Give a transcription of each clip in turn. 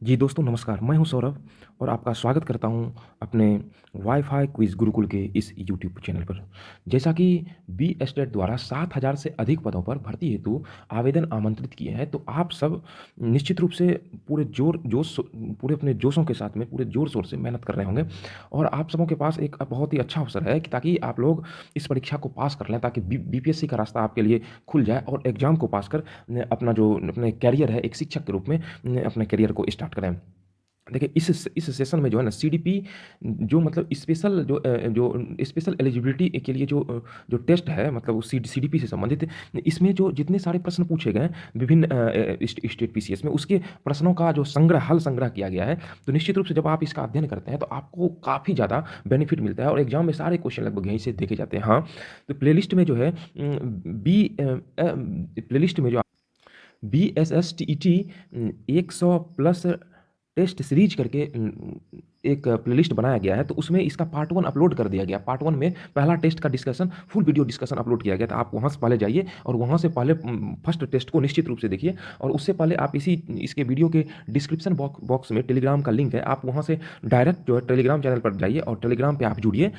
जी दोस्तों नमस्कार, मैं हूं सौरभ और आपका स्वागत करता हूं अपने वाईफ़ाई क्विज़ गुरुकुल के इस यूट्यूब चैनल पर। जैसा कि बी एस्टेट द्वारा 7,000 से अधिक पदों पर भर्ती हेतु आवेदन आमंत्रित किए हैं, तो आप सब निश्चित रूप से पूरे अपने जोशों के साथ में पूरे ज़ोर-शोर से मेहनत कर रहे होंगे और आप सबों के पास एक बहुत ही अच्छा अवसर है कि ताकि आप लोग इस परीक्षा को पास कर लें, ताकि बीपीएससी का रास्ता आपके लिए खुल जाए और एग्ज़ाम को पास कर अपना जो अपने करियर है एक शिक्षक के रूप में अपने करियर को स्टार्ट करें। देखिए इस सेशन में जो है ना सीडीपी जो मतलब जो स्पेशल एलिजिबिलिटी के लिए जो टेस्ट है मतलब वो सीडीपी से संबंधित इसमें जो जितने सारे प्रश्न पूछे गए हैं विभिन्न स्टेट पीसीएस में उसके प्रश्नों का जो हल संग्रह किया गया है। तो निश्चित रूप से जब आप इसका अध्ययन करते हैं तो आपको काफ़ी ज़्यादा बेनिफिट मिलता है और एग्जाम में सारे क्वेश्चन लगभग यहीं से देखे जाते हैं। हाँ, तो प्लेलिस्ट में जो है प्लेलिस्ट में जो B S S T E T 100 plus test series करके एक प्लेलिस्ट बनाया गया है, तो उसमें इसका पार्ट 1 अपलोड कर दिया गया। पार्ट 1 में पहला टेस्ट का discussion full video discussion upload किया गया था। आप वहाँ से पहले जाइए और वहाँ से पहले फर्स्ट टेस्ट को निश्चित रूप से देखिए और उससे पहले आप इसके वीडियो के डिस्क्रिप्शन बॉक्स में टेलीग्राम का लिंक है, आप वहाँ से डायरेक्ट जो है टेलीग्राम चैनल पर जाइए और टेलीग्राम पे आप जुड़िए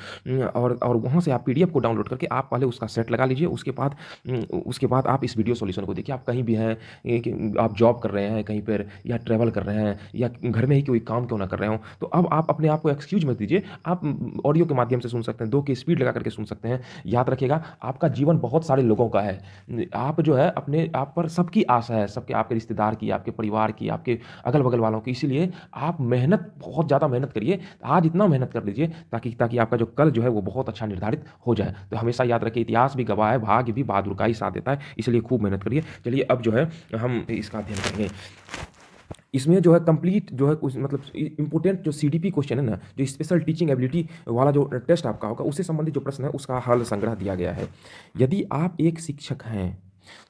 और वहाँ से आप पीडीएफ को डाउनलोड करके आप पहले उसका सेट लगा लीजिए। उसके बाद आप इस वीडियो सॉल्यूशन को देखिए। आप कहीं भी हैं, आप जॉब कर रहे हैं कहीं पर या ट्रैवल कर रहे हैं या घर में ही कोई काम क्यों ना कर रहे हो, तो अब आप अपने आप को एक्सक्यूज मत दीजिए। आप ऑडियो के माध्यम से सुन सकते हैं, 2 की स्पीड लगा करके सुन सकते हैं। याद रखिएगा, आपका जीवन बहुत सारे लोगों का है। आप जो है अपने आप पर सबकी आशा है, सबके आपके रिश्तेदार की, आपके परिवार की, आपके अगल-बगल वालों की। इसीलिए आप बहुत ज़्यादा मेहनत करिए। आज इतना मेहनत कर लीजिए ताकि ताकि आपका जो कल जो है वो बहुत अच्छा निर्धारित हो जाए। तो हमेशा याद रखिए, इतिहास भी गवाह है, भाग्य भी बहादुर का ही साथ देता है। इसलिए खूब मेहनत करिए। चलिए अब जो है हम इसका अध्ययन करेंगे। इसमें जो है कंप्लीट जो है कुछ मतलब इंपॉर्टेंट जो सीडीपी क्वेश्चन है ना, जो स्पेशल टीचिंग एबिलिटी वाला जो टेस्ट आपका होगा उससे संबंधित जो प्रश्न है उसका हल संग्रह दिया गया है। यदि आप एक शिक्षक हैं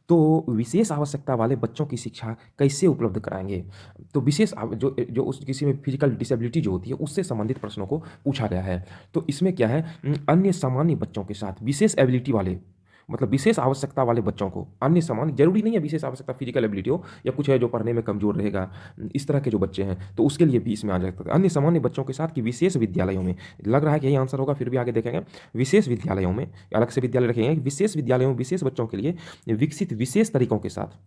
तो विशेष आवश्यकता वाले बच्चों की शिक्षा कैसे उपलब्ध कराएंगे? तो विशेष जो जो उस किसी में फिजिकल डिसेबिलिटी जो होती है उससे संबंधित प्रश्नों को पूछा गया है। तो इसमें क्या है, अन्य सामान्य बच्चों के साथ विशेष एबिलिटी वाले मतलब विशेष आवश्यकता वाले बच्चों को अन्य समान जरूरी नहीं है विशेष आवश्यकता फिजिकल एबिलिटी हो या कुछ है जो पढ़ने में कमजोर रहेगा, इस तरह के जो बच्चे हैं तो उसके लिए भी इसमें आ जाता है। अन्य सामान्य बच्चों के साथ कि विशेष विद्यालयों में, लग रहा है कि यही आंसर होगा, फिर भी आगे देखेंगे। विशेष विद्यालयों में अलग से विद्यालय रखेंगे, विशेष विद्यालयों में विशेष बच्चों के लिए विकसित विशेष तरीकों के साथ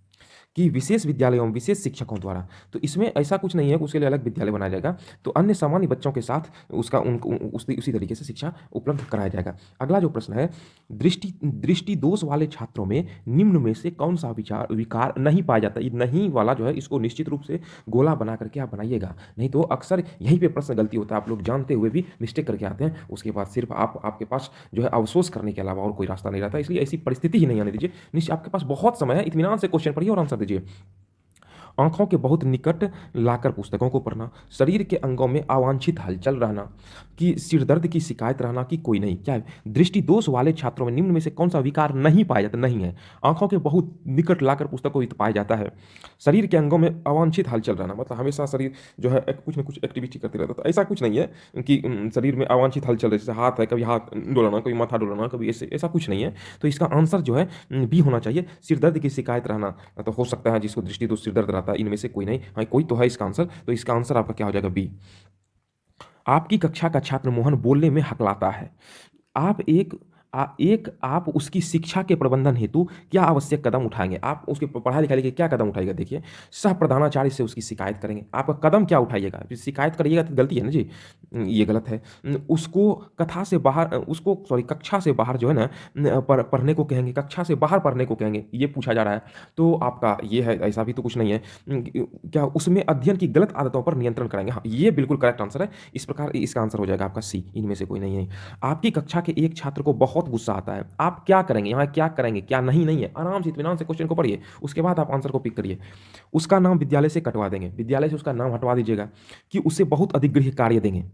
कि विशेष विद्यालयों में विशेष शिक्षकों द्वारा। तो इसमें ऐसा कुछ नहीं है कि उसके लिए अलग विद्यालय बनाया जाएगा, तो अन्य सामान्य बच्चों के साथ उसका उनको उसी तरीके से शिक्षा उपलब्ध कराया जाएगा। अगला जो प्रश्न है, दृष्टि दोष वाले छात्रों में निम्न में से कौन सा विकार नहीं पाया जाता? ये नहीं वाला जो है इसको निश्चित रूप से गोला बना करके आप बनाइएगा, नहीं तो अक्सर यहीं पे प्रश्न गलती होता है। आप लोग जानते हुए भी मिस्टेक करके आते हैं, उसके बाद सिर्फ आपके पास जो है अफसोस करने के अलावा और कोई रास्ता नहीं रहता। इसलिए ऐसी परिस्थिति ही नहीं आने दीजिए। निश्चय आपके पास बहुत समय है, इत्मीनान से क्वेश्चन पढ़िए और आंसर दीजिए। आंखों के बहुत निकट लाकर पुस्तकों को पढ़ना, शरीर के अंगों में अवांछित हलचल रहना, कि सिरदर्द की शिकायत रहना, कि कोई नहीं। क्या है, दृष्टि दोष वाले छात्रों में निम्न में से कौन सा विकार नहीं पाया जाता? नहीं है। आंखों के बहुत निकट लाकर पुस्तकों को पाया जाता है। शरीर के अंगों में अवांछित हलचल रहना मतलब हमेशा शरीर जो है कुछ ना कुछ एक्टिविटी करते रहता है। तो ऐसा कुछ नहीं है कि शरीर में अवांछित हलचल जैसे हाथ है, कभी हाथ डोलाना, कभी माथा डोलाना, कभी ऐसे, ऐसा कुछ नहीं है। तो इसका आंसर जो है बी होना चाहिए। सिरदर्द की शिकायत रहना तो हो सकता है जिसको दृष्टि दोष सिरदर्द रहता है, इनमें से कोई नहीं। हाँ, कोई तो है इसका आंसर, तो इसका आंसर आपका क्या हो जाएगा? बी। आपकी कक्षा का छात्र मोहन बोलने में हकलाता है। आप आप उसकी शिक्षा के प्रबंधन हेतु क्या आवश्यक कदम उठाएंगे? आप उसके पढ़ाई लिखाई के लिए क्या कदम उठाएगा? देखिए, सह प्रधानाचार्य से उसकी शिकायत करेंगे। आपका कदम क्या उठाइएगा? शिकायत करिएगा तो गलती है ना जी, ये गलत है। उसको कक्षा से बाहर जो है ना पढ़ने को कहेंगे, कक्षा से बाहर पढ़ने को कहेंगे, ये पूछा जा रहा है। तो आपका ये है, ऐसा भी तो कुछ नहीं है। क्या उसमें अध्ययन की गलत आदतों पर नियंत्रण कराएंगे? हाँ, ये बिल्कुल करेक्ट आंसर है। इस प्रकार इसका आंसर हो जाएगा आपका सी, इनमें से कोई नहीं है। आपकी कक्षा के एक छात्र को बहुत गुस्सा आता है, आप क्या करेंगे? यहाँ क्या करेंगे, क्या नहीं है, आराम से इत्मीनान से क्वेश्चन को पढ़िए, उसके बाद आप आंसर को पिक करिए। उसका नाम विद्यालय से कटवा देंगे, विद्यालय से उसका नाम हटवा दीजिएगा। कि उसे बहुत अधिक गृह कार्य देंगे,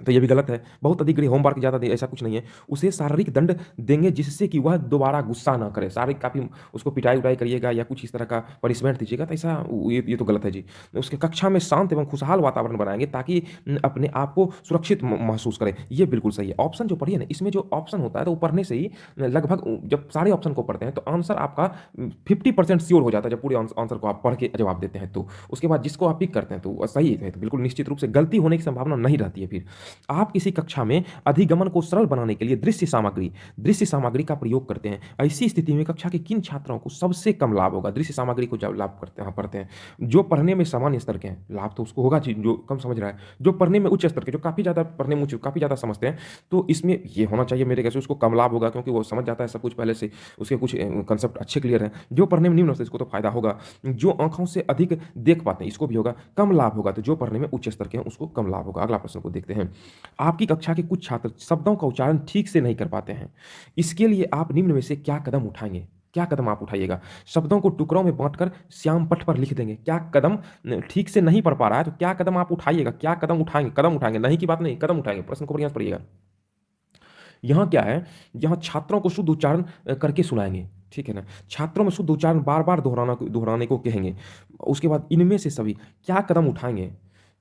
तो ये भी गलत है। बहुत अधिक गृह होमवर्क ज़्यादा दे, ऐसा कुछ नहीं है। उसे शारीरिक दंड देंगे जिससे कि वह दोबारा गुस्सा ना करे। शारीरिक काफ़ी उसको पिटाई-विटाई करिएगा या कुछ इस तरह का पनिशमेंट दीजिएगा, तो ऐसा ये तो गलत है जी। उसके कक्षा में शांत एवं खुशहाल वातावरण बनाएँगे ताकि अपने आप को सुरक्षित महसूस करे। ये बिल्कुल सही है। ऑप्शन जो पढ़िए ना, इसमें जो ऑप्शन होता है तो वो पढ़ने से ही लगभग जब सारे ऑप्शन को पढ़ते हैं तो आंसर आपका 50% श्योर हो जाता है, जब पूरे आंसर को आप पढ़ के जवाब देते हैं तो। उसके बाद जिसको आप पिक करते हैं तो वो सही है, तो बिल्कुल निश्चित रूप से गलती होने की संभावना नहीं रहती है फिर। आप किसी कक्षा में अधिगमन को सरल बनाने के लिए दृश्य सामग्री का प्रयोग करते हैं। ऐसी स्थिति में कक्षा के किन छात्रों को सबसे कम लाभ होगा? दृश्य सामग्री को जब लाभ करते हैं पढ़ते हैं। जो पढ़ने में सामान्य स्तर के हैं, लाभ तो उसको होगा जो कम समझ रहा है। जो पढ़ने में उच्च स्तर के, जो काफ़ी ज़्यादा पढ़ने में काफ़ी ज़्यादा समझते हैं, तो इसमें ये होना चाहिए मेरे ख्याल से उसको कम लाभ होगा, क्योंकि वो समझ जाता है सब कुछ पहले से, उसके कुछ कंसेप्ट अच्छे क्लियर हैं। जो पढ़ने में निम्न स्तर, इसको तो फायदा होगा। जो आँखों से अधिक देख पाते हैं, इसको भी होगा। कम लाभ होगा, तो जो पढ़ने में उच्च स्तर के हैं उसको कम लाभ होगा। अगला प्रश्न को देखते हैं। आपकी कक्षा के कुछ छात्र शब्दों का उच्चारण ठीक से नहीं कर पाते हैं। इसके लिए आप निम्न में से क्या कदम उठाएँगे? क्या कदम आप उठाइएगा? शब्दों को टुकड़ों में बाँटकर श्याम पट्ट पर लिख देंगे। क्या कदम ठीक से नहीं पढ़ पा रहा है, तो क्या कदम आप उठाइएगा? क्या कदम उठाएँगे? कदम उठाएँगे, नहीं की बात नहीं, कदम उठाएँगे। प्रश्न को बढ़िया से पढ़िएगा। यहाँ क्या है, यहाँ छात्रों को शुद्ध उच्चारण करके सुनाएँगे, ठीक है ना? छात्रों में शुद्ध उच्चारण बार-बार दोहराने को कहेंगे। उसके बाद इनमें से सभी क्या कदम उठाएँगे?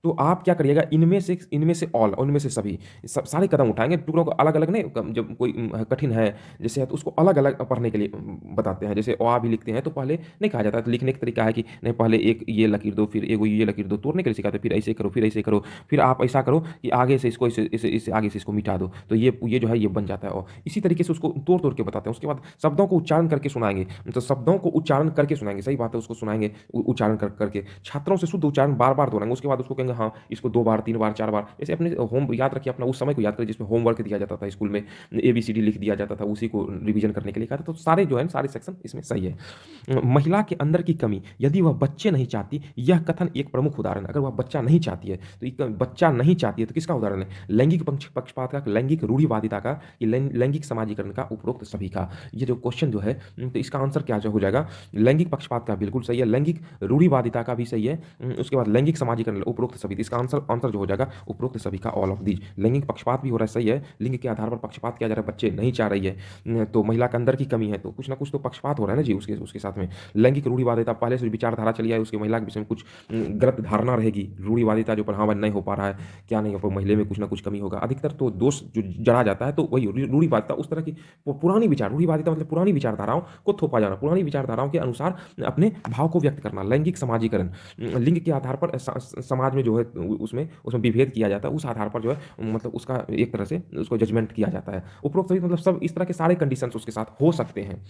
तो आप क्या करिएगा, इनमें से ऑल, उनमें से सभी, सारे कदम उठाएँगे। टुकड़ों को अलग-अलग नहीं, जब कोई कठिन है जैसे है तो उसको अलग-अलग पढ़ने के लिए बताते हैं। जैसे अ, आ भी लिखते हैं तो पहले नहीं कहा जाता है, तो लिखने का तरीका है कि नहीं, पहले एक ये लकीर दो, फिर एगो ये लकीर दो, तोड़ने के लिए सिखाते हैं, फिर ऐसे करो, फिर ऐसे करो, फिर आप ऐसा करो कि आगे से इसको इसे आगे से इसको मिटा दो, तो ये जो है ये बन जाता है अ। इसी तरीके से उसको तोड़-तोड़ के बताते हैं। उसके बाद शब्दों को उच्चारण करके सुनाएँगे, तो शब्दों को उच्चारण करके सुनाएँगे, सही बात है, उसको सुनाएँगे उच्चारण करके। छात्रों से शुद्ध उच्चारण बार-बार दोहराएँगे। उसके बाद उसको कहेंगे हाँ, इसको 2 बार, 3 बार, 4 बार, जैसे अपने होम याद रखिए, अपना उस समय को याद करिए जिसमें होमवर्क दिया जाता था स्कूल में, एबीसीडी लिख दिया जाता था, उसी को रिवीजन करने के लिए कहा था। तो सारे जो है सारे सेक्शन इसमें सही है। महिला के अंदर की कमी, यदि वह बच्चे नहीं चाहती, यह कथन एक प्रमुख उदाहरण है। अगर वह बच्चा नहीं चाहती है, तो एक बच्चा नहीं चाहती है तो किसका उदाहरण है? लैंगिक पक्षपात का, लैंगिक रूढ़िवादिता का, ये लैंगिक समाजीकरण का, उपरोक्त सभी का। ये जो क्वेश्चन जो है, तो इसका आंसर क्या जो हो जाएगा? लैंगिक पक्षपात का बिल्कुल सही है, लैंगिक रूढ़िवादिता का भी सही है, उसके बाद लैंगिक समाजीकरण, उपरोक्त सभी। इसका आंसर जो हो जाएगा उपरोक्त सभी का, ऑल ऑफ दीज। लैंगिक पक्षपात भी हो रहा है, सही है, लिंग के आधार पर पक्षपात किया जा रहा है, बच्चे नहीं चाह रही है, तो महिला के अंदर की कमी है, तो कुछ ना कुछ तो पक्षपात हो रहा है ना जी उसके उसके साथ में। लैंगिक रूढ़िवादिता, पहले से विचारधारा चली आई, उसकी महिला के विषय में कुछ गलत धारणा रहेगी, रूढ़िवादिता जो पर हाँ नहीं हो पा रहा है, क्या नहीं हो पा, महिला में कुछ ना कुछ कमी होगा। अधिकतर तो दोष जो जड़ा जाता है, तो वही रूढ़िवादिता, उस तरह की पुरानी विचार, रूढ़िवादिता मतलब पुरानी विचारधाराओं को थोपा जाना, पुरानी विचारधाराओं के अनुसार अपने भाव को व्यक्त करना। लैंगिक समाजीकरण, लिंग के आधार पर समाज में जो है उसमें उसमें विभेद किया जाता है, उस आधार पर जो है मतलब उसका एक तरह से उसको जजमेंट किया जाता है। उपरोक्त सभी मतलब सब इस तरह के सारे कंडीशंस उसके साथ हो सकते हैं।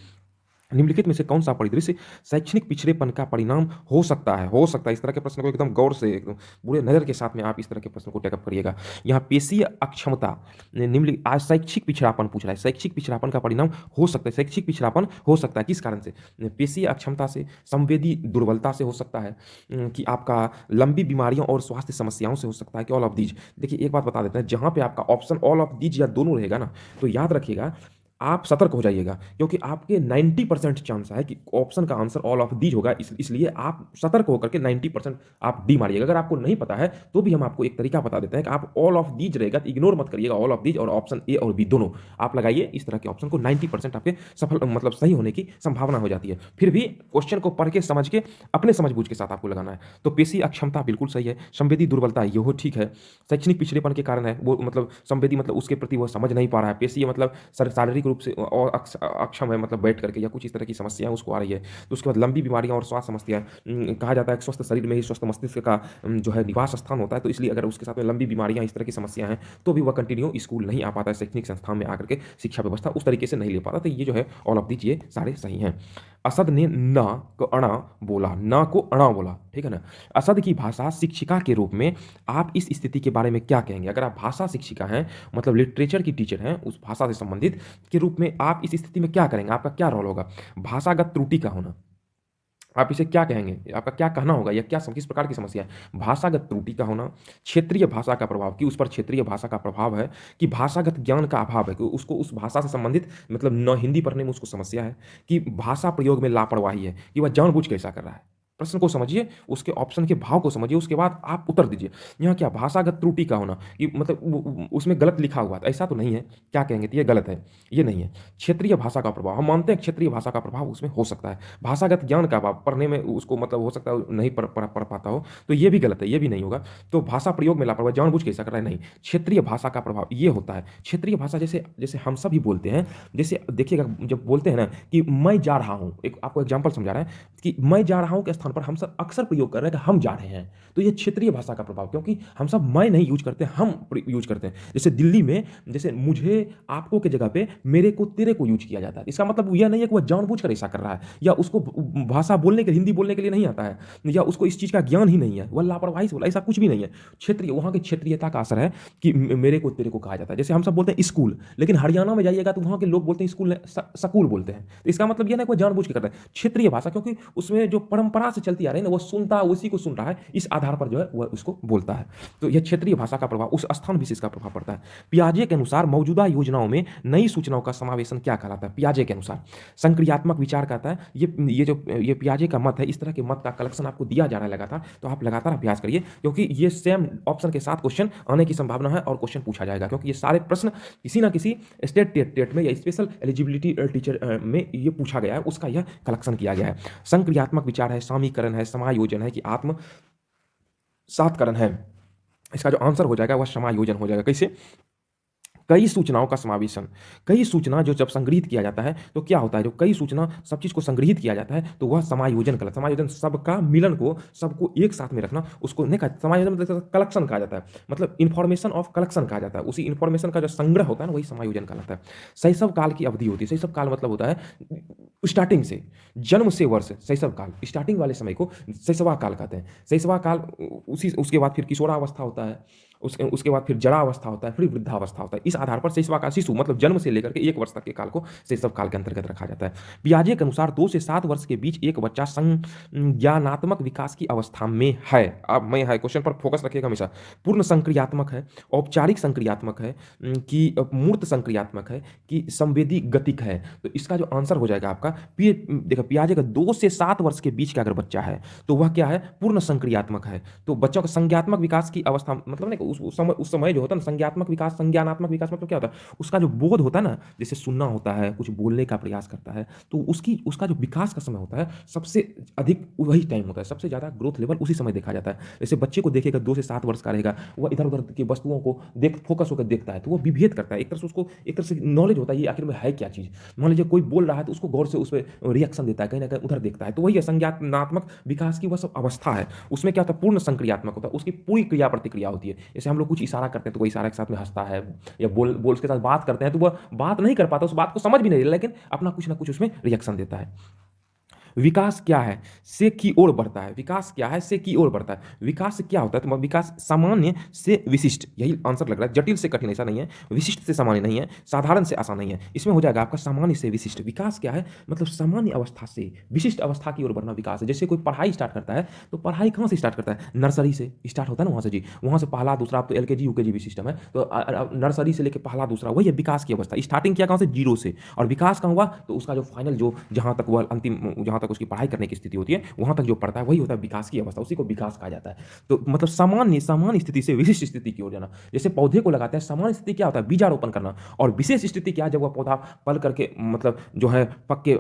निम्नलिखित में से कौन सा परिदृश्य शैक्षणिक पिछड़ेपन का परिणाम हो सकता है? हो सकता है, इस तरह के प्रश्न को एकदम गौर से, एकदम पूरे नज़र के साथ में आप इस तरह के प्रश्न को टेकअप करिएगा। यहाँ पेशीय अक्षमता, निम्नलिखित आज शैक्षिक पिछड़ापन पूछ रहा है, शैक्षिक पिछड़ापन का परिणाम हो सकता है, शैक्षिक पिछड़ापन हो सकता है किस कारण से? पेशीय अक्षमता से, संवेदी दुर्बलता से हो सकता है, कि आपका लंबी बीमारियों और स्वास्थ्य समस्याओं से हो सकता है, कि ऑल ऑफ दीज। देखिए एक बात बता देते हैं, जहाँ पे आपका ऑप्शन ऑल ऑफ दीज या दोनों रहेगा ना, तो याद रखिएगा आप सतर्क हो जाइएगा, क्योंकि आपके 90% चांस है कि ऑप्शन का आंसर ऑल ऑफ दीज होगा। इसलिए आप सतर्क होकर के 90% आप डी मारिएगा। अगर आपको नहीं पता है तो भी हम आपको एक तरीका बता देते हैं कि आप ऑल ऑफ दीज रहेगा तो इग्नोर मत करिएगा, ऑल ऑफ दीज और ऑप्शन ए और बी दोनों आप लगाइए। इस तरह के ऑप्शन को 90% आपके सफल मतलब सही होने की संभावना हो जाती है। फिर भी क्वेश्चन को पढ़ के समझ के अपने समझ-बूझ के साथ आपको लगाना है। तो पेशी अक्षमता बिल्कुल सही है, संवेदी दुर्बलता यहो ठीक है, शैक्षणिक पिछड़ेपन के कारण है, वो मतलब संवेदी मतलब उसके प्रति वो समझ नहीं पा रहा है, पेशी मतलब शारीरिक रूप से और अक्षम है, मतलब बैठ करके या कुछ इस तरह की समस्याएं उसको आ रही है। तो उसके बाद लंबी बीमारियां और स्वास्थ्य समस्याएं, कहा जाता है कि स्वस्थ शरीर में ही स्वस्थ मस्तिष्क का जो है निवास स्थान होता है, तो इसलिए अगर उसके साथ में लंबी बीमारियां इस तरह की समस्याएं हैं तो भी वह कंटिन्यू स्कूल नहीं आ पाता है, शैक्षणिक संस्थान में आकर के शिक्षा व्यवस्था उस तरीके से नहीं ले पाता। तो ये जो है ऑल ऑफ दीज ये सारे सही हैं। असद ने ना को अणा बोला, ना को अणा बोला, ठीक है ना। असद की भाषा शिक्षिका के रूप में आप इस स्थिति के बारे में क्या कहेंगे? अगर आप भाषा शिक्षिका हैं, मतलब लिटरेचर की टीचर हैं, उस भाषा से संबंधित के रूप में आप इस स्थिति में क्या करेंगे? आपका क्या रोल होगा? भाषागत त्रुटि का होना, आप इसे क्या कहेंगे? आपका क्या कहना होगा या क्या किस प्रकार की समस्या है? भाषागत त्रुटि का होना, क्षेत्रीय भाषा का प्रभाव, कि उस पर क्षेत्रीय भाषा का प्रभाव है, कि भाषागत ज्ञान का अभाव है, कि उसको उस भाषा से संबंधित मतलब न हिंदी पढ़ने में उसको समस्या है, कि भाषा प्रयोग में लापरवाही है, कि वह जानबूझ के ऐसा कर रहा है। प्रश्न को समझिए, उसके ऑप्शन के भाव को समझिए, उसके बाद आप उत्तर दीजिए। यहाँ क्या भाषागत त्रुटि का होना कि मतलब उसमें गलत लिखा हुआ था, ऐसा तो नहीं है। क्या कहेंगे तो ये गलत है, ये नहीं है। क्षेत्रीय भाषा का प्रभाव, हम मानते हैं क्षेत्रीय भाषा का प्रभाव उसमें हो सकता है। भाषागत ज्ञान का अभाव, पढ़ने में उसको मतलब हो सकता है नहीं पढ़ पाता हो, तो ये भी गलत है, ये भी नहीं होगा। तो भाषा प्रयोग में लापरवाही, जानबूझ के ऐसा कर रहा है, नहीं। क्षेत्रीय भाषा का प्रभाव ये होता है। क्षेत्रीय भाषा जैसे जैसे हम सभी बोलते हैं, जैसे देखिएगा जब बोलते हैं ना कि मैं जा रहा हूँ, एक आपको एग्जाम्पल समझा रहे हैं कि मैं जा रहा हूँ के स्थान पर हम सब अक्सर प्रयोग कर रहे हैं कि हम जा रहे हैं। तो ये क्षेत्रीय भाषा का प्रभाव, क्योंकि हम सब मैं नहीं यूज करते, हम यूज करते हैं। जैसे दिल्ली में जैसे मुझे आपको के जगह पे मेरे को तेरे को यूज किया जाता है। इसका मतलब यह नहीं है कि वह जानबूझकर ऐसा कर रहा है, या उसको भाषा बोलने के हिंदी बोलने के लिए नहीं आता है, या उसको इस चीज का ज्ञान ही नहीं है, वह लापरवाही से बोला, ऐसा कुछ भी नहीं है। क्षेत्रीय, वहां की क्षेत्रीयता का असर है कि मेरे को तेरे को कहा जाता है। जैसे हम सब बोलते हैं स्कूल, लेकिन हरियाणा में जाइएगा तो वहां के लोग बोलते हैं स्कूल स्कूल बोलते हैं। तो इसका मतलब यह नहीं कोई जानबूझ के करता है। क्षेत्रीय भाषा, क्योंकि उसमें जो परंपरा से चलती आ रही है ना, वो सुनता उसी को सुन रहा है, इस आधार पर जो है वह उसको बोलता है। तो यह क्षेत्रीय भाषा का प्रभाव, उस स्थान विशेष का प्रभाव पड़ता है। पियाजे के अनुसार मौजूदा योजनाओं में नई सूचनाओं का समावेशन क्या कहलाता है? पियाजे के अनुसार संक्रियात्मक विचार कहता है। ये पियाजे का मत है। इस तरह के मत का कलेक्शन आपको दिया जा रहा है लगातार, तो आप लगातार अभ्यास करिए, क्योंकि ये सेम ऑप्शन के साथ क्वेश्चन आने की संभावना है और क्वेश्चन पूछा जाएगा, क्योंकि ये सारे प्रश्न किसी ना किसी स्टेट टेट में या स्पेशल एलिजिबिलिटी टीचर में ये पूछा गया है, उसका यह कलेक्शन किया गया है। संक्रियात्मक विचार है, समीकरण है, समायोजन है कि आत्म सातकरण है। इसका जो आंसर हो जाएगा वह समायोजन हो जाएगा। कैसे? कई सूचनाओं का समावेशन। कई सूचना जो जब संग्रहित किया जाता है तो क्या होता है, जो कई सूचना सब चीज को संग्रहित किया जाता है तो वह समायोजन कहलाता है। समायोजन सबका मिलन को, सबको एक साथ में रखना, उसको नहीं कहा समायोजन, मतलब कलेक्शन कहा जाता है, मतलब इंफॉर्मेशन ऑफ कलेक्शन कहा जाता है। उसी इंफॉर्मेशन का जो संग्रह होता है ना, वही समायोजन कहलाता है। शैशव काल की अवधि होती है। शैशव काल मतलब होता है स्टार्टिंग से, जन्म से वर्ष, शैशव काल, स्टार्टिंग वाले समय को शैशवा काल कहते हैं। शैशवा काल, उसी उसके बाद फिर किशोरावस्था होता है, उसके बाद फिर जरावस्था होता है, फिर वृद्धावस्था होता है। इस आधार पर शैशवा काल, शिशु मतलब जन्म से लेकर के 1 वर्ष तक के काल को शैशव काल के अंतर्गत रखा जाता है। पियाजे के अनुसार 2 से 7 वर्ष के बीच एक बच्चा संज्ञानात्मक विकास की अवस्था में है। अब मैं है क्वेश्चन पर फोकस रखिएगा हमेशा। पूर्ण संक्रियात्मक है, औपचारिक संक्रियात्मक है, कि मूर्त संक्रियात्मक है, कि संवेदी गतिक है। तो इसका जो आंसर हो जाएगा आपका, देखो पियाजे का 2 से 7 वर्ष के बीच का अगर बच्चा है तो वह क्या है, पूर्ण संक्रियात्मक है। तो बच्चों का संज्ञात्मक विकास की अवस्था मतलब नहीं, उस समय जो होता है ना, संज्ञात्मक विकास, संज्ञानात्मक विकास मतलब क्या होता है, उसका जो बोध होता है ना, जैसे सुनना होता है, कुछ बोलने का प्रयास करता है, तो उसका जो विकास का समय होता है सबसे अधिक वही टाइम होता है, सबसे ज्यादा ग्रोथ लेवल उसी समय देखा जाता है। जैसे बच्चे को देखेगा 2 से 7 वर्ष का रहेगा, वह इधर उधर की वस्तुओं को फोकस होकर देखता है, तो वो विभेद करता है, एक तरह से उसको एक तरह से नॉलेज होता है ये आखिर में है क्या चीज। मान लीजिए कोई बोल रहा है तो उसको गौर से उस पर रिएक्शन देता है, कहीं ना कहीं उधर देखता है, तो वही है संज्ञानात्मक विकास की वह सब अवस्था है। उसमें क्या होता है, पूर्ण संक्रियात्मक होता है, उसकी पूरी क्रिया प्रतिक्रिया होती है। जैसे हम लोग कुछ इशारा करते हैं तो कोई इशारा के साथ में हंसता है, या बोल के साथ बात करते हैं तो वह बात नहीं कर पाता, उस बात को समझ भी नहीं, लेकिन अपना कुछ ना कुछ उसमें रिएक्शन देता है। विकास क्या है, से की ओर बढ़ता है। विकास क्या है, से की ओर बढ़ता है। विकास से क्या होता है, तो विकास सामान्य से विशिष्ट, यही आंसर लग रहा है। जटिल से कठिन ऐसा नहीं है, विशिष्ट से सामान्य नहीं है, साधारण से आसान नहीं है। इसमें हो जाएगा आपका सामान्य से विशिष्ट। विकास क्या है, मतलब सामान्य अवस्था से विशिष्ट अवस्था की ओर बढ़ना विकास है। जैसे कोई पढ़ाई स्टार्ट करता है तो पढ़ाई कहाँ से स्टार्ट करता है, नर्सरी से स्टार्ट होता है ना, वहाँ से जी, वहाँ से पहला दूसरा, अब तो LKG UKG भी सिस्टम है, तो नर्सरी से लेकर पहला दूसरा, वही है विकास की अवस्था। स्टार्टिंग किया कहाँ से, 0 से, और विकास कहाँ हुआ, तो उसका जो फाइनल जो जहाँ तक वह अंतिम, जहाँ तक उसकी पढ़ाई करने की स्थिति होती है, वहां तक जो पड़ता है वही होता है विकास की अवस्था, उसी को विकास कहा जाता है। तो मतलब सामान्य स्थिति से विशिष्ट स्थिति की ओर जाना। जैसे पौधे को लगाते हैं, सामान्य स्थिति क्या होता है, बीजारोपण करना, और विशेष स्थिति क्या है, जब वह पौधा पल करके मतलब जो है पक के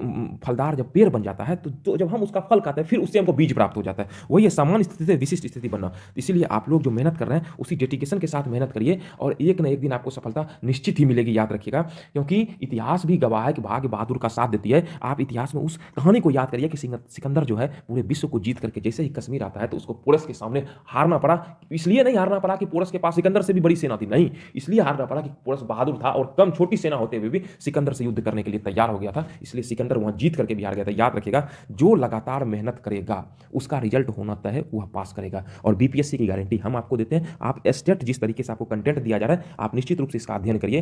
फलदार जब पेड़ बन जाता है, तो जब हम उसका फल खाते हैं फिर उससे हमको बीज प्राप्त हो जाता है। वही है सामान्य स्थिति से विशिष्ट स्थिति बनना। इसीलिए आप लोग जो मेहनत कर रहे हैं उसी डेडिकेशन के साथ मेहनत करिए, और एक ना एक दिन आपको सफलता निश्चित ही मिलेगी, याद रखिएगा। क्योंकि इतिहास भी गवाह है कि भाग्य बहादुर का साथ देती है। आप इतिहास में उस कहानी को याद करिए कि सिकंदर जो है पूरे विश्व को जीत करके जैसे ही कश्मीर आता है तो उसको पोरस के सामने हारना पड़ा। इसलिए नहीं हारना पड़ा कि पोरस के पास सिकंदर से भी बड़ी सेना थी, नहीं, इसलिए हारना पड़ा कि पोरस बहादुर था और कम छोटी सेना होते हुए भी सिकंदर से युद्ध करने के लिए तैयार हो गया था, इसलिए सिकंदर वहां जीत करके भी हार गया था। याद रखिएगा, जो लगातार मेहनत करेगा उसका रिजल्ट होना तय है, वह पास करेगा। और बीपीएससी की गारंटी हम आपको देते हैं। आप स्टेट जिस तरीके से आपको कंटेंट दिया जा रहा है, आप निश्चित रूप से इसका अध्ययन करिए।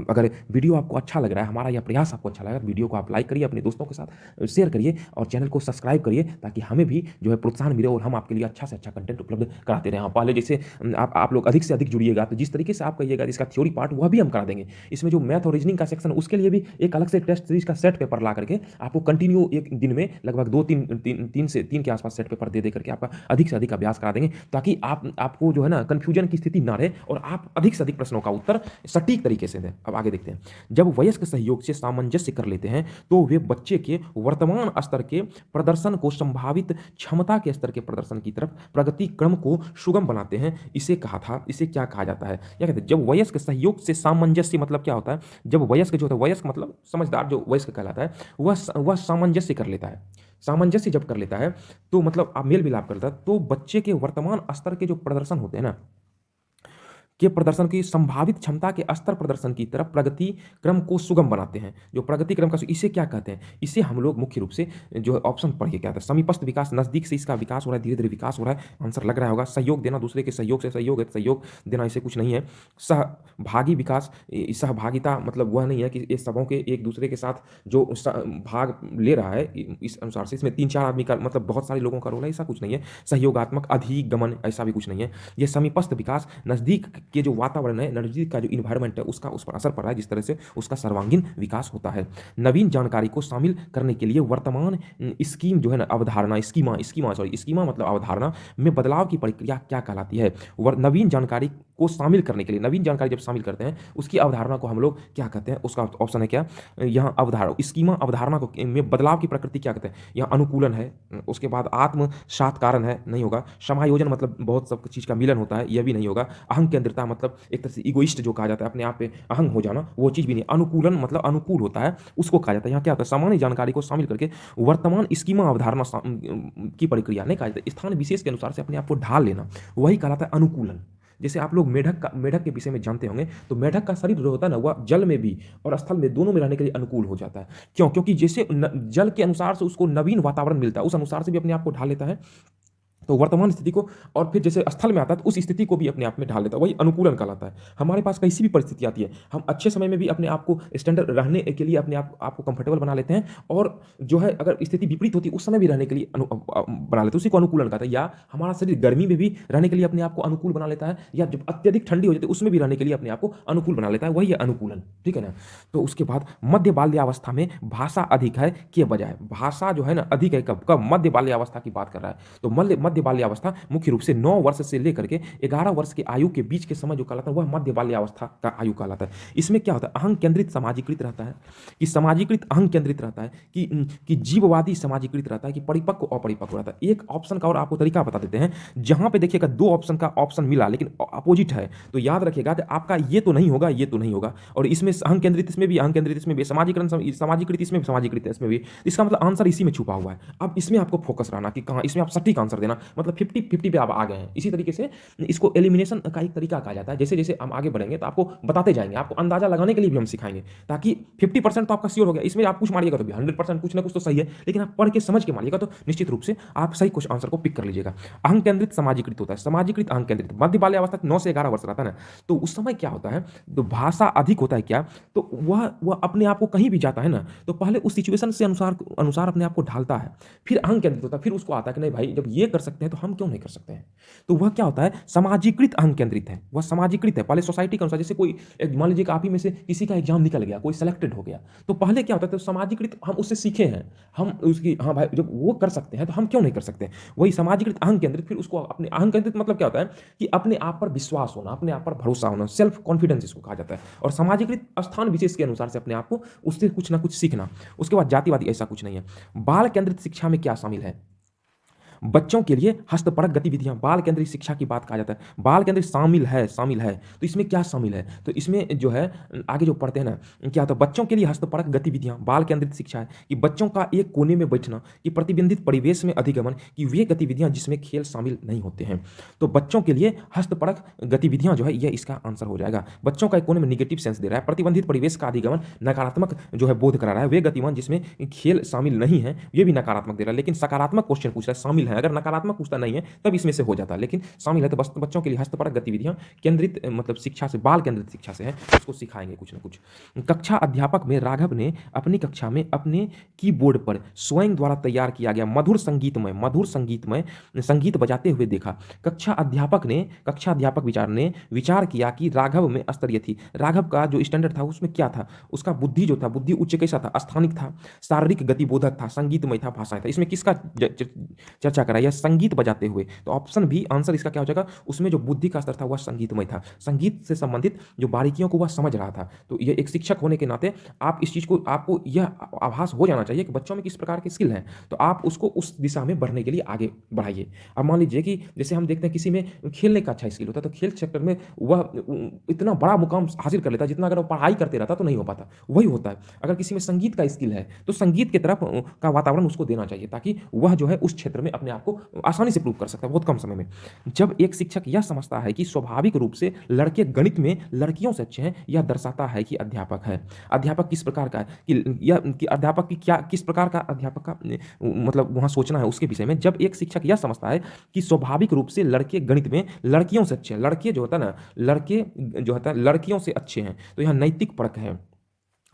अगर वीडियो आपको अच्छा लग रहा है, हमारा यह प्रयास आपको अच्छा लगा, वीडियो को आप लाइक करिए, अपने दोस्तों के साथ शेयर करिए। करिए और चैनल को सब्सक्राइब करिए ताकि हमें भी जो है प्रोत्साहन मिले और हम आपके लिए अच्छा से अच्छा कंटेंट उपलब्ध कराते रहें। हाँ, पहले जैसे आप लोग अधिक से अधिक जुड़िएगा तो जिस तरीके से आप कहिएगा इसका थ्योरी पार्ट वह भी हम करा देंगे। इसमें जो मैथ और रीजनिंग का सेक्शन उसके लिए भी एक अलग से टेस्ट सीरीज का सेट पेपर ला करके आपको कंटिन्यू एक दिन में लगभग 2-3 के आसपास सेट पेपर दे करके आपका अधिक से अधिक अभ्यास करा देंगे ताकि आपको जो है ना कंफ्यूजन की स्थिति ना रहे और आप अधिक से अधिक प्रश्नों का उत्तर सटीक तरीके से दें। अब आगे देखते हैं। जब वयस्क सहयोग से सामंजस्य कर लेते हैं तो वे बच्चे के वर्तमान स्तर के प्रदर्शन को संभावित क्षमता के स्तर के प्रदर्शन की तरफ प्रगति क्रम को सुगम बनाते हैं। इसे क्या कहा जाता है? क्या कहते हैं? जब वयस्क सहयोग से सामंजस्य मतलब क्या होता है? जब वयस्क जो होता है, वयस्क मतलब समझदार जो वयस्क कहलाता है, वह सामंजस्य कर लेता है। सामंजस्य जब कर लेता है तो मतलब आप मेल मिलाप करता है तो बच्चे के वर्तमान स्तर के जो प्रदर्शन होते हैं ना के प्रदर्शन की संभावित क्षमता के स्तर प्रदर्शन की तरफ प्रगति क्रम को सुगम बनाते हैं। जो प्रगति क्रम का इसे क्या कहते हैं? इसे हम लोग मुख्य रूप से जो ऑप्शन पढ़िए क्या था, समीपस्थ विकास, नजदीक से इसका विकास हो रहा है, धीरे धीरे विकास हो रहा है, आंसर लग रहा होगा। सहयोग देना, दूसरे के सहयोग से सहयोग है, सहयोग देना ऐसे कुछ नहीं है। सहभागी विकास, सहभागिता मतलब वह नहीं है कि ये सबों के एक दूसरे के साथ जो भाग ले रहा है इस अनुसार से इसमें 3-4 आदमी का मतलब बहुत सारे लोगों का रोल है, ऐसा कुछ नहीं है। सहयोगात्मक अधिगमन ऐसा भी कुछ नहीं है। यह समीपस्थ विकास, नजदीक के जो वातावरण है, नजदीक का जो इन्वायरमेंट है उसका उस पर असर पड़ रहा है, जिस तरह से उसका सर्वांगीण विकास होता है। नवीन जानकारी को शामिल करने के लिए वर्तमान स्कीम जो है ना, अवधारणा, स्कीमा मतलब अवधारणा में बदलाव की प्रक्रिया क्या कहलाती है? नवीन जानकारी को शामिल करने के लिए, नवीन जानकारी जब शामिल करते हैं उसकी अवधारणा को हम लोग क्या कहते हैं? उसका ऑप्शन है क्या यहाँ? अवधारणा, स्कीमा अवधारणा को में बदलाव की प्रकृति क्या कहते हैं? यहाँ अनुकूलन है। उसके बाद आत्म सात्कारण है, नहीं होगा। समायोजन मतलब बहुत सब चीज का मिलन होता है, यह भी नहीं होगा। अहंग केंद्रिता मतलब एक तरह से इगोइस्ट जो कहा जाता है, अपने आप पे अहंग हो जाना, वो चीज भी नहीं। अनुकूलन मतलब अनुकूल होता है, उसको कहा जाता है। यहाँ क्या होता है? सामान्य जानकारी को शामिल करके वर्तमान स्कीमा अवधारणा की प्रक्रिया नहीं कहा जाता, स्थान विशेष के अनुसार से अपने आप को ढाल लेना, वही कहलाता है अनुकूलन। जैसे आप लोग मेढक के विषय में जानते होंगे तो मेढक का शरीर जो होता है ना वह जल में भी और स्थल में दोनों में रहने के लिए अनुकूल हो जाता है। क्यों? क्योंकि जैसे जल के अनुसार से उसको नवीन वातावरण मिलता है, उस अनुसार से भी अपने आप को ढाल लेता है। तो वर्तमान स्थिति को और फिर जैसे स्थल में आता है तो उस स्थिति को भी अपने आप में ढाल लेता है, वही अनुकूलन कहलाता है। हमारे पास कैसी भी परिस्थिति आती है, हम अच्छे समय में भी अपने आप को स्टैंडर्ड रहने के लिए अपने आप को कंफर्टेबल बना लेते हैं, और जो है अगर स्थिति विपरीत होती है उस समय भी रहने के लिए बना लेते हैं, उसी को अनुकूलन कहता है। या हमारा शरीर गर्मी में भी रहने के लिए अपने आप को अनुकूल बना लेता है, या जब अत्यधिक ठंडी हो जाती है उसमें भी रहने के लिए अपने आप को अनुकूल बना लेता है, वही है अनुकूलन। ठीक है ना? तो उसके बाद मध्य बाल्यावस्था में भाषा अधिक है के बजाय, भाषा जो है ना अधिक है कब? मध्य बाल्यावस्था की बात कर रहा है। तो मध्य बाल्यावस्था मुख्य रूप से 9 वर्ष से लेकर के 11 वर्ष की आयु के बीच के समय जो कहलाता है वह मध्य बाल्यावस्था का आयु कहलाता है। इसमें क्या होता है? अहंग केंद्रित समाजीकृत रहता है, कि समाजीकृत अहंग केंद्रित रहता है, कि जीववादी समाजीकृत रहता है, कि परिपक्व अपरिपक्व रहता है। एक ऑप्शन का और आपको तरीका बता देते हैं। जहां पे देखिएगा 2 ऑप्शन का ऑप्शन मिला लेकिन अपोजिट है, तो याद रखिएगा कि आपका ये तो नहीं होगा, ये तो नहीं होगा, और इसमें अहंग केंद्रित इसमें भी अहंग केंद्रित इसमें भी, समाजीकृत इसमें समाजीकृत इसमें भी। इसका मतलब आंसर इसी में छुपा हुआ है। अब इसमें आपको फोकस रहना कि कहां इसमें आप सटीक आंसर देना, मतलब 50-50 पे आप आ गए हैं। इसी तरीके से इसको एलिमिनेशन का एक तरीका कहा जाता है। जैसे जैसे हम आगे बढ़ेंगे तो आपको बताते जाएंगे, आपको अंदाजा लगाने के लिए भी हम सिखाएंगे, ताकि 50% तो आपका श्योर हो गया। इसमें आप कुछ मारिएगा तो भी 100% कुछ ना कुछ तो सही है, लेकिन आप पढ़ के समझ के मारिएगा तो निश्चित रूप से आप सही कुछ आंसर को पिक कर लीजिएगा। अहंग केंद्रित समाजीकृत होता है, समाजीकृत अहंग केंद्रित। मध्य बाल्यावस्था 9 से 11 वर्ष रहता है ना, तो उस समय क्या होता है? तो भाषा अधिक होता है क्या? तो वह अपने आप को कहीं भी जाता है ना, तो पहले उस सिचुएशन से अनुसार अपने आप को ढालता है, फिर अहंग केंद्रित होता है, फिर उसको आता है कि नहीं भाई जब ये कर सकते हैं तो हम क्यों नहीं कर सकते हैं। तो वह क्या होता है? समाजीकृत अहंग केंद्रित है, वह समाजीकृत है। पहले सोसाइटी के अनुसार, जैसे कोई मान लीजिए आप ही में से किसी का एग्जाम निकल गया, कोई सेलेक्टेड हो गया, तो पहले क्या होता है? तो समाजीकृत, हम उससे सीखे हैं, हम उसकी हाँ भाई जब वो कर सकते हैं तो हम क्यों नहीं कर सकते। वही समाजीकृत अहंग केंद्रित, फिर उसको अपने अहंग केंद्रित मतलब क्या होता है? कि अपने आप पर विश्वास होना, अपने आप पर भरोसा होना, सेल्फ कॉन्फिडेंस इसको कहा जाता है। और समाजीकृत स्थान विशेष के अनुसार से अपने आप को उससे कुछ ना कुछ सीखना। उसके बाद जातिवादी ऐसा कुछ नहीं है। बाल केंद्रित शिक्षा में क्या शामिल है? बच्चों के लिए हस्तपरक गतिविधियां, बाल केंद्रित शिक्षा की बात कहा जाता है। बाल केंद्रित शामिल है, तो इसमें क्या शामिल है? तो इसमें जो है आगे जो पढ़ते हैं ना, क्या होता है? बच्चों के लिए हस्तपरक गतिविधियां बाल केंद्रित शिक्षा है, कि बच्चों का एक कोने में बैठना, कि प्रतिबंधित परिवेश में अधिगमन, कि वे गतिविधियां जिसमें खेल शामिल नहीं होते हैं। तो बच्चों के लिए हस्तपरक गतिविधियां जो है यह इसका आंसर हो जाएगा। बच्चों का एक कोने में निगेटिव सेंस दे रहा है, प्रतिबंधित परिवेश का अधिगमन नकारात्मक जो है बोध करा रहा है, वे गतिविधियां जिसमें खेल शामिल नहीं है ये भी नकारात्मक दे रहा है, लेकिन सकारात्मक क्वेश्चन पूछ रहा है शामिल हैं, अगर नकारात्मक पूछता नहीं है तब इसमें से हो जाता है, लेकिन शामिल है तो बच्चों के लिए हस्तपरक गतिविधियां केंद्रित मतलब शिक्षा से, बाल केंद्रित शिक्षा से है, उसको सिखाएंगे कुछ ना कुछ। कक्षा अध्यापक में राघव ने अपनी कक्षा में अपने कीबोर्ड पर स्वयं द्वारा तैयार किया गया मधुर संगीतमय संगीत बजाते हुए देखा। कक्षा अध्यापक विचार किया कि राघव में स्तरीय थी। राघव का जो स्टैंडर्ड था उसमें क्या था, उसका बुद्धि जो था, बुद्धि उच्च कैसा था, स्थानिक था, शारीरिक गतिबोधक था, संगीतमय था, भाषाएं था। इसमें किसका चर्चा करा, यह संगीत बजाते हुए, तो ऑप्शन भी आंसर इसका क्या हो जाएगा, उसमें जो बुद्धि का स्तर था वह संगीतमय था, संगीत से संबंधित जो बारीकियों को वह समझ रहा था। तो ये एक शिक्षक होने के नाते आप इस चीज को, आपको यह आभास हो जाना चाहिए कि बच्चों में किस प्रकार के स्किल हैं, तो आप उसको उस दिशा में बढ़ने के लिए आगे बढ़ाइए। अब मान लीजिए कि जैसे हम देखते हैं किसी में खेलने का अच्छा स्किल होता है, तो खेल सेक्टर में वह इतना बड़ा मुकाम हासिल कर लेता है जितना अगर वो पढ़ाई करते रहता तो नहीं हो पाता, वही होता है। अगर किसी में संगीत का स्किल है तो संगीत की तरफ का वातावरण उसको देना चाहिए, ताकि वह जो है उस क्षेत्र में अपने आप को आसानी से प्रूव कर सकता है बहुत कम समय में। जब एक शिक्षक यह समझता है कि स्वाभाविक रूप से लड़के गणित में लड़कियों से अच्छे हैं, यह दर्शाता है कि अध्यापक किस प्रकार का है, कि अध्यापक की क्या, किस प्रकार का अध्यापक का मतलब वहां सोचना है उसके विषय में। जब एक शिक्षक यह समझता है कि स्वाभाविक रूप से लड़के गणित में लड़कियों से अच्छे हैं, लड़के जो होता है ना, लड़के जो होता है लड़कियों से अच्छे हैं, तो यह नैतिक परख है।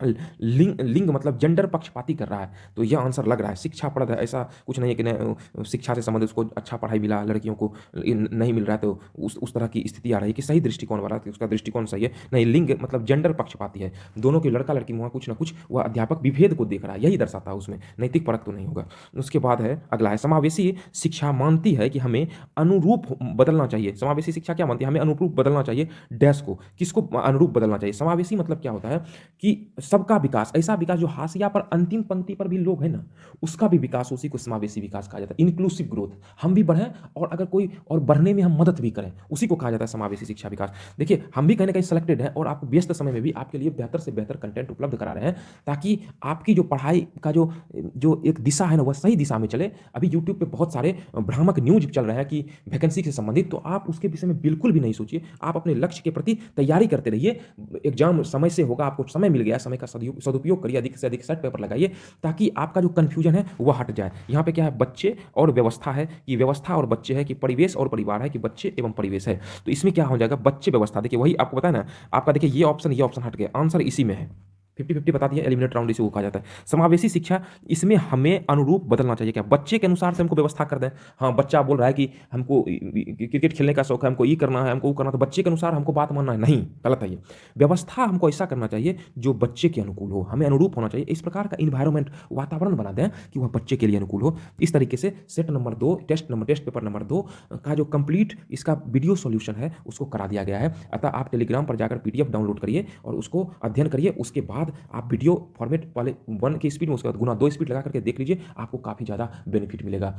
लिंग मतलब जेंडर पक्षपाती कर रहा है, तो यह आंसर लग रहा है। शिक्षा पढ़ ऐसा कुछ नहीं है कि शिक्षा से संबंधित उसको अच्छा पढ़ाई मिला, लड़कियों को नहीं मिल रहा है, तो उस तरह की स्थिति आ रही है कि सही दृष्टिकोण वाला, उसका दृष्टिकोण सही है नहीं, लिंग मतलब जेंडर पक्षपाती है, दोनों की लड़का लड़की वहाँ कुछ ना कुछ वह अध्यापक विभेद को देख रहा है, यही दर्शाता है, उसमें नैतिक परख तो नहीं होगा। उसके बाद है अगला है समावेशी शिक्षा मानती है कि हमें अनुरूप बदलना चाहिए। समावेशी शिक्षा क्या मानती है, हमें अनुरूप बदलना चाहिए डैश को, किसको अनुरूप बदलना चाहिए। समावेशी मतलब क्या होता है कि सबका विकास, ऐसा विकास जो हाशिया पर अंतिम पंक्ति पर भी लोग हैं ना, उसका भी विकास, उसी को समावेशी विकास कहा जाता है। इंक्लूसिव ग्रोथ, हम भी बढ़ें और अगर कोई और बढ़ने में हम मदद भी करें, उसी को कहा जाता है समावेशी शिक्षा विकास। देखिए हम भी कहीं ना कहीं सिलेक्टेड हैं और आप व्यस्त समय में भी आपके लिए बेहतर से बेहतर कंटेंट उपलब्ध करा रहे हैं, ताकि आपकी जो पढ़ाई का जो एक दिशा है ना वह सही दिशा में चले। अभी यूट्यूब पे बहुत सारे भ्रामक न्यूज चल रहे हैं कि वैकेंसी से संबंधित, तो आप उसके विषय में बिल्कुल भी नहीं सोचिए, आप अपने लक्ष्य के प्रति तैयारी करते रहिए। एग्जाम समय से होगा, आपको समय मिल गया, समय का सदुपयोग करिए, अधिक से अधिक सेट पेपर लगाइए, ताकि आपका जो कंफ्यूजन है वह हट जाए। यहाँ पे क्या है, बच्चे और व्यवस्था है, कि व्यवस्था और बच्चे है, कि परिवेश और परिवार है, कि बच्चे एवं परिवेश है। तो इसमें क्या हो जाएगा, बच्चे व्यवस्था, देखिए वही आपको पता है ना, आपका देखिए ये ऑप्शन हट गया, आंसर इसी में है। 50-50 बता दिया, एलिमिनेट राउंड इसे वो कहा जाता है। समावेशी शिक्षा, इसमें हमें अनुरूप बदलना चाहिए, क्या बच्चे के अनुसार से हमको व्यवस्था कर दें। हाँ, बच्चा बोल रहा है कि हमको क्रिकेट खेलने का शौक है, हमको ये करना है, हमको वो करना, तो बच्चे के अनुसार हमको बात मानना है, नहीं, गलत है ये। व्यवस्था हमको ऐसा करना चाहिए जो बच्चे के अनुकूल हो, हमें अनुरूप होना चाहिए, इस प्रकार का इन्वायरमेंट, वातावरण बना दें कि वह बच्चे के लिए अनुकूल हो। इस तरीके से set number 2 test paper number 2 का जो कंप्लीट इसका वीडियो सॉल्यूशन है उसको करा दिया गया है। अतः आप टेलीग्राम पर जाकर PDF डाउनलोड करिए और उसको अध्ययन करिए, उसके बाद आप वीडियो फॉर्मेट पहले 1 की स्पीड में, उसके बाद गुना 2 स्पीड लगा करके देख लीजिए, आपको काफ़ी ज़्यादा बेनिफिट मिलेगा।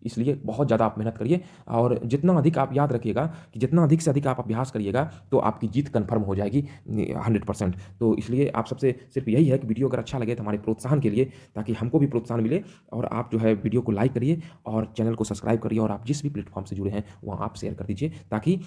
इसलिए बहुत ज़्यादा आप मेहनत करिए, और जितना अधिक आप याद रखिएगा कि जितना अधिक से अधिक आप अभ्यास करिएगा तो आपकी जीत कन्फर्म हो जाएगी 100%। तो इसलिए आप सबसे सिर्फ यही है कि वीडियो अगर अच्छा लगे तो हमारे प्रोत्साहन के लिए, ताकि हमको भी प्रोत्साहन मिले, और आप जो है वीडियो को लाइक करिए और चैनल को सब्सक्राइब करिए, और आप जिस भी प्लेटफॉर्म से जुड़े हैं वहाँ आप शेयर कर दीजिए, ताकि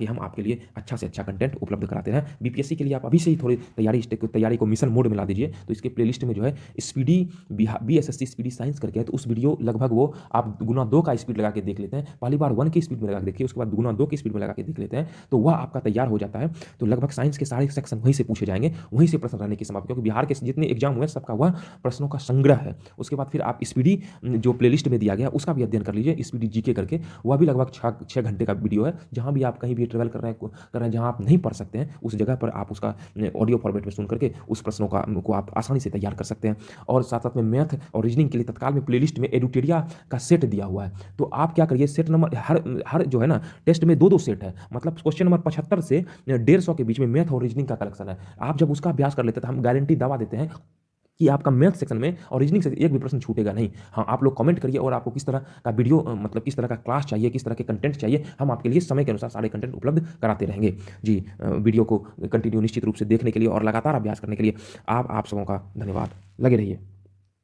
हम आपके लिए अच्छा से अच्छा कंटेंट उपलब्ध कराते हैं। BPSC के लिए आप अभी से ही थोड़ी तैयारी को मिशन मोड में ला दीजिए। तो इसके प्लेलिस्ट में जो है स्पीडी BSSC स्पीडी साइंस करके है, तो उस वीडियो लगभग वो आप गुना 2 का स्पीड लगा के देख लेते हैं, पहली बार 1 की स्पीड में लगा के देखिए, उसके बाद गुना 2 की स्पीड में लगा के देख लेते हैं, तो वह आपका तैयार हो जाता है। तो लगभग साइंस के सारे सेक्शन वहीं से पूछे जाएंगे, वहीं से प्रश्न रहने की संभावना, क्योंकि बिहार के जितने एग्जाम हुए सबका वह प्रश्नों का संग्रह है। उसके बाद फिर आप स्पीडी जो प्लेलिस्ट में दिया गया उसका भी अध्ययन कर लीजिए, स्पीडी GK करके, वह भी लगभग 6 घंटे का वीडियो है। जहाँ भी आप कहीं भी ट्रेवल कर रहे हैं, जहाँ आप नहीं पढ़ सकते हैं, उस जगह पर आप उसका ऑडियो फॉर्मेट में सुन करके उस प्रश्नों को आप आसानी से तैयार कर सकते हैं। और साथ साथ में मैथ और रीजनिंग के लिए तत्काल में प्लेलिस्ट में एडुटेरिया का सेट दिया हुआ है, तो आप क्या करिए, सेट नंबर हर जो है ना टेस्ट में 2-2 सेट है, मतलब क्वेश्चन नंबर 75 से 150 के बीच में मैथ और रीजनिंग का कलेक्शन है। आप जब उसका अभ्यास कर लेते हैं तो हम गारंटी दावा देते हैं कि आपका मैथ सेक्शन में और रीजनिंग से एक भी प्रश्न छूटेगा नहीं। हाँ, आप लोग कमेंट करिए, और आपको किस तरह का वीडियो मतलब किस तरह का क्लास चाहिए, किस तरह के कंटेंट चाहिए, हम आपके लिए समय के अनुसार सारे कंटेंट उपलब्ध कराते रहेंगे। जी, वीडियो को कंटिन्यू निश्चित रूप से देखने के लिए और लगातार अभ्यास करने के लिए आप सबों का धन्यवाद। लगे रहिए।